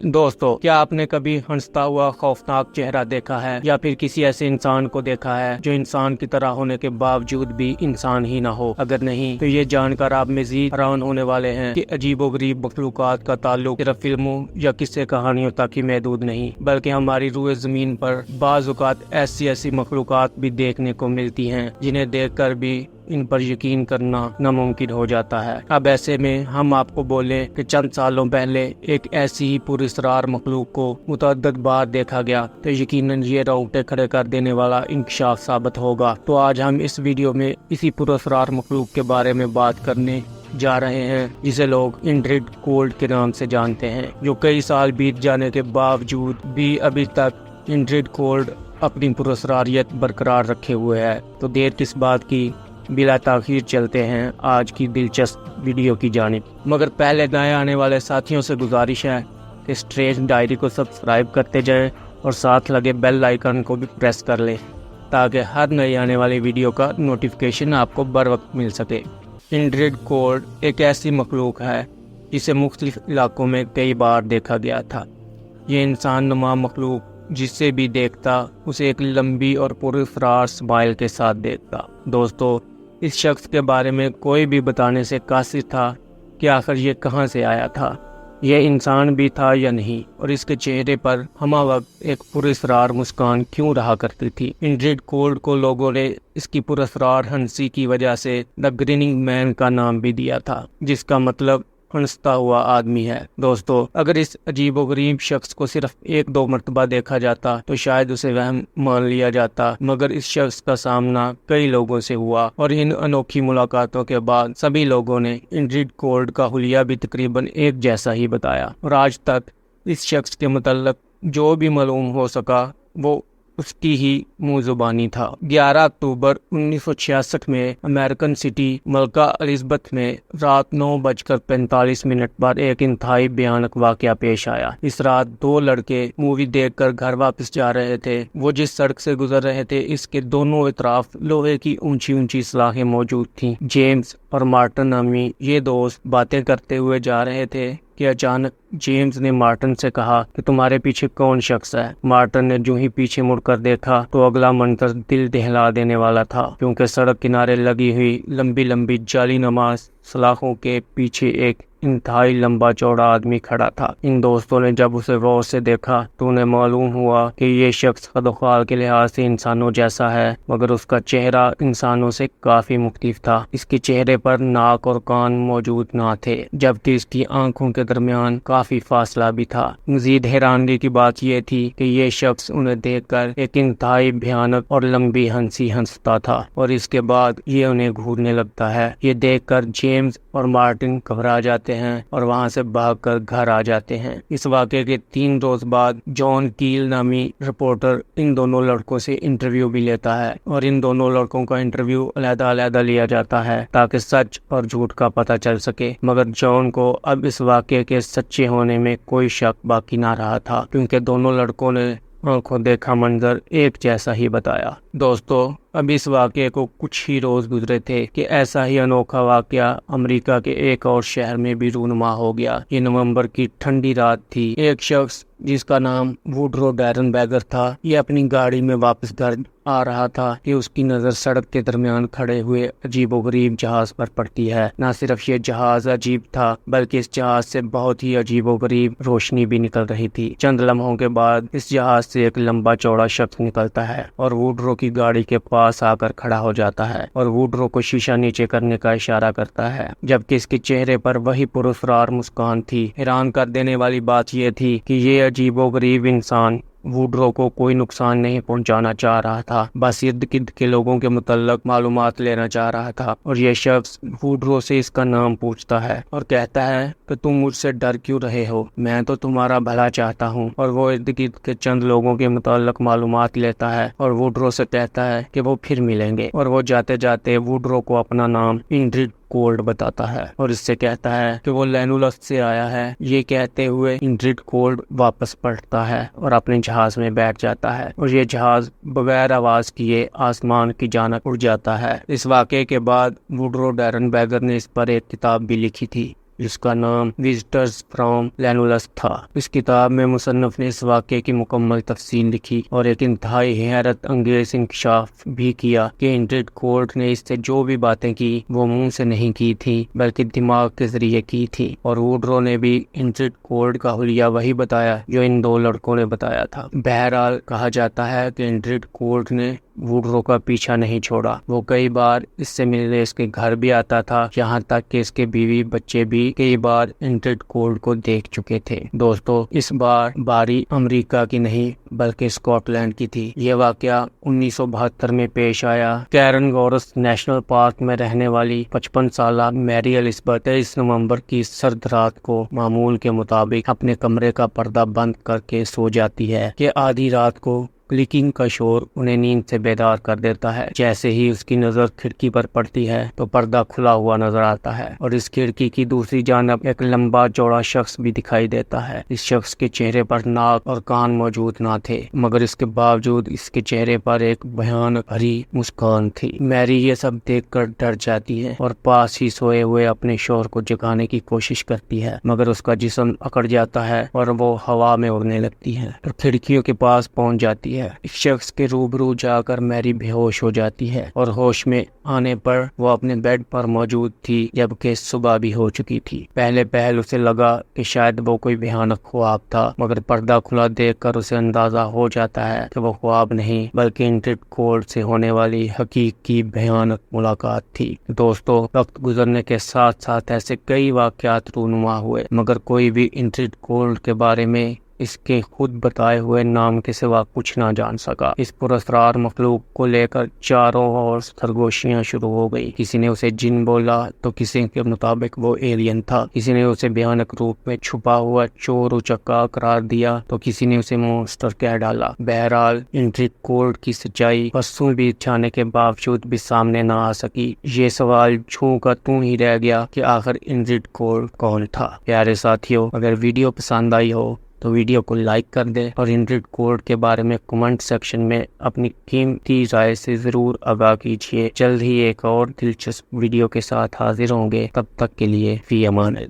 دوستو، کیا آپ نے کبھی ہنستا ہوا خوفناک چہرہ دیکھا ہے یا پھر کسی ایسے انسان کو دیکھا ہے جو انسان کی طرح ہونے کے باوجود بھی انسان ہی نہ ہو؟ اگر نہیں تو یہ جان کر آپ مزید حیران ہونے والے ہیں کہ عجیب و غریب مخلوقات کا تعلق صرف فلموں یا قصے کہانیوں تک ہی محدود نہیں، بلکہ ہماری روئے زمین پر بعض اوقات ایسی مخلوقات بھی دیکھنے کو ملتی ہیں جنہیں دیکھ کر بھی ان پر یقین کرنا ناممکن ہو جاتا ہے۔ اب ایسے میں ہم آپ کو بولیں کہ چند سالوں پہلے ایک ایسی ہی پراسرار مخلوق کو متعدد بار دیکھا گیا تو یقیناً یہ رونگٹے کھڑے کر دینے والا انکشاف ثابت ہوگا۔ تو آج ہم اس ویڈیو میں اسی پراسرار مخلوق کے بارے میں بات کرنے جا رہے ہیں جسے لوگ انڈریڈ کولڈ کے نام سے جانتے ہیں، جو کئی سال بیت جانے کے باوجود بھی ابھی تک انڈریڈ کولڈ اپنی پراسراریت برقرار رکھے ہوئے ہے۔ تو دیر کس بات کی، بلا تاخیر چلتے ہیں آج کی دلچسپ ویڈیو کی جانب۔ مگر پہلے نئے آنے والے ساتھیوں سے گزارش ہے کہ اسٹرینج ڈائری کو سبسکرائب کرتے جائیں اور ساتھ لگے بیل آئیکن کو بھی پریس کر لیں تاکہ ہر نئی آنے والی ویڈیو کا نوٹیفیکیشن آپ کو بر وقت مل سکے۔ انڈریڈ کولڈ ایک ایسی مخلوق ہے جسے مختلف علاقوں میں کئی بار دیکھا گیا تھا۔ یہ انسان نما مخلوق جس سے بھی دیکھتا اسے ایک لمبی اور پراسرار اسمائل کے ساتھ دیکھتا۔ دوستو، اس شخص کے بارے میں کوئی بھی بتانے سے قاصر تھا کہ آخر یہ کہاں سے آیا تھا، یہ انسان بھی تھا یا نہیں، اور اس کے چہرے پر ہمہ وقت ایک پراسرار مسکان کیوں رہا کرتی تھی۔ انڈریڈ کولڈ کو لوگوں نے اس کی پراسرار ہنسی کی وجہ سے دا گریننگ مین کا نام بھی دیا تھا، جس کا مطلب ہنستا ہوا آدمی ہے۔ دوستو، اگر اس عجیب و غریب شخص کو صرف ایک دو مرتبہ دیکھا جاتا تو شاید اسے وہم مان لیا جاتا، مگر اس شخص کا سامنا کئی لوگوں سے ہوا اور ان انوکھی ملاقاتوں کے بعد سبھی لوگوں نے انڈریڈ کولڈ کا حلیہ بھی تقریباً ایک جیسا ہی بتایا، اور آج تک اس شخص کے متعلق جو بھی معلوم ہو سکا وہ اس کی ہی منہ زبانی تھا۔ 11 اکتوبر 1966 میں امریکن سٹی ملکہ الزبتھ میں رات 9:45 پر ایک انتہائی بھیانک واقعہ پیش آیا۔ اس رات دو لڑکے مووی دیکھ کر گھر واپس جا رہے تھے۔ وہ جس سڑک سے گزر رہے تھے اس کے دونوں اطراف لوہے کی اونچی سلاخیں موجود تھیں۔ جیمز اور مارٹن نامی یہ دوست باتیں کرتے ہوئے جا رہے تھے کہ اچانک جیمز نے مارٹن سے کہا کہ تمہارے پیچھے کون شخص ہے؟ مارٹن نے جو ہی پیچھے مڑ کر دیکھا تو اگلا منظر دل دہلا دینے والا تھا، کیونکہ سڑک کنارے لگی ہوئی لمبی جالی نماز سلاخوں کے پیچھے ایک انتہائی لمبا چوڑا آدمی کھڑا تھا۔ ان دوستوں نے جب اسے غور سے دیکھا تو انہیں معلوم ہوا کہ یہ شخص قد و خال کے لحاظ سے انسانوں جیسا ہے، مگر اس کا چہرہ انسانوں سے کافی مختلف تھا۔ اس کے چہرے پر ناک اور کان موجود نہ تھے، جبکہ اس کی آنکھوں کے درمیان کافی فاصلہ بھی تھا۔ مزید حیرانگی کی بات یہ تھی کہ یہ شخص انہیں دیکھ کر ایک انتہائی بھیانک اور لمبی ہنسی ہنستا تھا، اور اس کے بعد یہ انہیں گھورنے لگتا ہے۔ یہ دیکھ کر جیمز اور مارٹن گھبرا جاتے ہیں اور وہاں سے بھاگ کر گھر آ جاتے ہیں۔ اس واقعے کے 3 روز بعد جان کیل نامی رپورٹر ان دونوں لڑکوں سے انٹرویو بھی لیتا ہے، اور ان دونوں لڑکوں کا انٹرویو علیحدہ لیا جاتا ہے تاکہ سچ اور جھوٹ کا پتہ چل سکے۔ مگر جان کو اب اس واقعے کے سچے ہونے میں کوئی شک باقی نہ رہا تھا، کیونکہ دونوں لڑکوں نے آنکھوں دیکھا منظر ایک جیسا ہی بتایا۔ دوستو، اب اس واقعے کو کچھ ہی روز گزرے تھے کہ ایسا ہی انوکھا واقعہ امریکہ کے ایک اور شہر میں بھی رونما ہو گیا۔ یہ نومبر کی ٹھنڈی رات تھی۔ ایک شخص جس کا نام ووڈرو ڈیرن بیگر تھا، یہ اپنی گاڑی میں واپس گھر آ رہا تھا کہ اس کی نظر سڑک کے درمیان کھڑے ہوئے عجیب و غریب جہاز پر پڑتی ہے۔ نہ صرف یہ جہاز عجیب تھا بلکہ اس جہاز سے بہت ہی عجیب و غریب روشنی بھی نکل رہی تھی۔ چند لمحوں کے بعد اس جہاز سے ایک لمبا چوڑا شخص نکلتا ہے اور ووڈرو کی گاڑی کے پاس آ کر کھڑا ہو جاتا ہے اور ووڈرو کو شیشہ نیچے کرنے کا اشارہ کرتا ہے، جبکہ اس کے چہرے پر وہی پراسرار مسکان تھی۔ حیران کر دینے والی بات یہ تھی کہ یہ عجیب و غریب انسان ووڈرو کو کوئی نقصان نہیں پہنچانا چاہ رہا تھا، بس ارد گرد کے لوگوں کے متعلق معلومات لینا چاہ رہا تھا۔ اور یہ شخص ووڈرو سے اس کا نام پوچھتا ہے اور کہتا ہے کہ تم مجھ سے ڈر کیوں رہے ہو، میں تو تمہارا بھلا چاہتا ہوں۔ اور وہ ارد گرد کے چند لوگوں کے متعلق معلومات لیتا ہے اور ووڈرو سے کہتا ہے کہ وہ پھر ملیں گے، اور وہ جاتے جاتے ووڈرو کو اپنا نام انڈریڈ کولڈ بتاتا ہے اور اس سے کہتا ہے کہ وہ لینولس سے آیا ہے۔ یہ کہتے ہوئے انڈریڈ کولڈ واپس پلٹتا ہے اور اپنے جہاز میں بیٹھ جاتا ہے، اور یہ جہاز بغیر آواز کیے آسمان کی جانب اڑ جاتا ہے۔ اس واقعے کے بعد ووڈرو ڈیرن بیگر نے اس پر ایک کتاب بھی لکھی تھی۔ جس کا نام وزٹرز فرام لینولس تھا۔ اس کتاب میں مصنف نے اس واقعے کی مکمل تفصیل لکھی اور ایک انتہائی حیرت انگیز انکشاف بھی کیا کہ انڈرڈ کولڈ نے اس سے جو بھی باتیں کی وہ منہ سے نہیں کی تھی بلکہ دماغ کے ذریعے کی تھی، اور ووڈرو نے بھی انڈرڈ کولڈ کا حلیہ وہی بتایا جو ان دو لڑکوں نے بتایا تھا۔ بہرحال کہا جاتا ہے کہ انڈرڈ کولڈ نے ووڈرو کا پیچھا نہیں چھوڑا، وہ کئی بار اس سے ملنے اس کے گھر بھی آتا تھا، یہاں تک کہ اس کے بیوی بچے بھی کئی بار انڈرڈ کولڈ کو دیکھ چکے تھے۔ دوستو، اس بار باری امریکہ کی نہیں بلکہ اسکاٹ لینڈ کی تھی۔ یہ واقعہ 1972 میں پیش آیا۔ کیرن گورس نیشنل پارک میں رہنے والی 55 سالہ میری ایلزبتھ 23 نومبر کی سرد رات کو معمول کے مطابق اپنے کمرے کا پردہ بند کر کے سو جاتی ہے کہ آدھی رات کو کلکنگ کا شور انہیں نیند سے بیدار کر دیتا ہے۔ جیسے ہی اس کی نظر کھڑکی پر پڑتی ہے تو پردہ کھلا ہوا نظر آتا ہے اور اس کھڑکی کی دوسری جانب ایک لمبا چوڑا شخص بھی دکھائی دیتا ہے۔ اس شخص کے چہرے پر ناک اور کان موجود نہ تھے، مگر اس کے باوجود اس کے چہرے پر ایک بھیانک بھری مسکان تھی۔ میری یہ سب دیکھ کر ڈر جاتی ہے اور پاس ہی سوئے ہوئے اپنے شوہر کو جگانے کی کوشش کرتی ہے، مگر اس کا جسم اکڑ جاتا ہے اور وہ ہوا میں اڑنے لگتی ہے اور کھڑکیوں کے پاس پہنچ جاتی ہے۔ اس شخص کے روبرو جا کر میری بے ہوش ہو جاتی ہے اور ہوش میں آنے پر وہ اپنے بیڈ پر موجود تھی جبکہ صبح بھی ہو چکی تھی۔ پہلے پہل اسے لگا کہ شاید وہ کوئی بھیانک خواب تھا، مگر پردہ کھلا دیکھ کر اسے اندازہ ہو جاتا ہے کہ وہ خواب نہیں بلکہ انڈرڈ کولڈ سے ہونے والی حقیقی بھیانک ملاقات تھی۔ دوستو، وقت گزرنے کے ساتھ ساتھ ایسے کئی واقعات رونما ہوئے، مگر کوئی بھی انڈرڈ کولڈ کے بارے میں اس کے خود بتائے ہوئے نام کے سوا کچھ نہ جان سکا۔ اس پراسرار مخلوق کو لے کر چاروں اور سرگوشیاں شروع ہو گئی۔ کسی نے اسے جن بولا تو کسی کے مطابق وہ ایلین تھا، کسی نے اسے بھیانک روپ میں چھپا ہوا چور اچکا قرار دیا تو کسی نے اسے مونسٹر کہہ ڈالا۔ بہرحال انڈرڈ کولڈ کی سچائی برسوں بیت جانے کے باوجود بھی سامنے نہ آ سکی۔ یہ سوال چھو کر توں ہی رہ گیا کہ آخر انڈرڈ کولڈ کون تھا۔ پیارے ساتھیو، اگر ویڈیو پسند آئی ہو تو ویڈیو کو لائک کر دیں اور انڈرڈ کولڈ کے بارے میں کمنٹ سیکشن میں اپنی قیمتی رائے سے ضرور آگاہ کیجیے۔ جلد ہی ایک اور دلچسپ ویڈیو کے ساتھ حاضر ہوں گے، تب تک کے لیے فی امان اللہ۔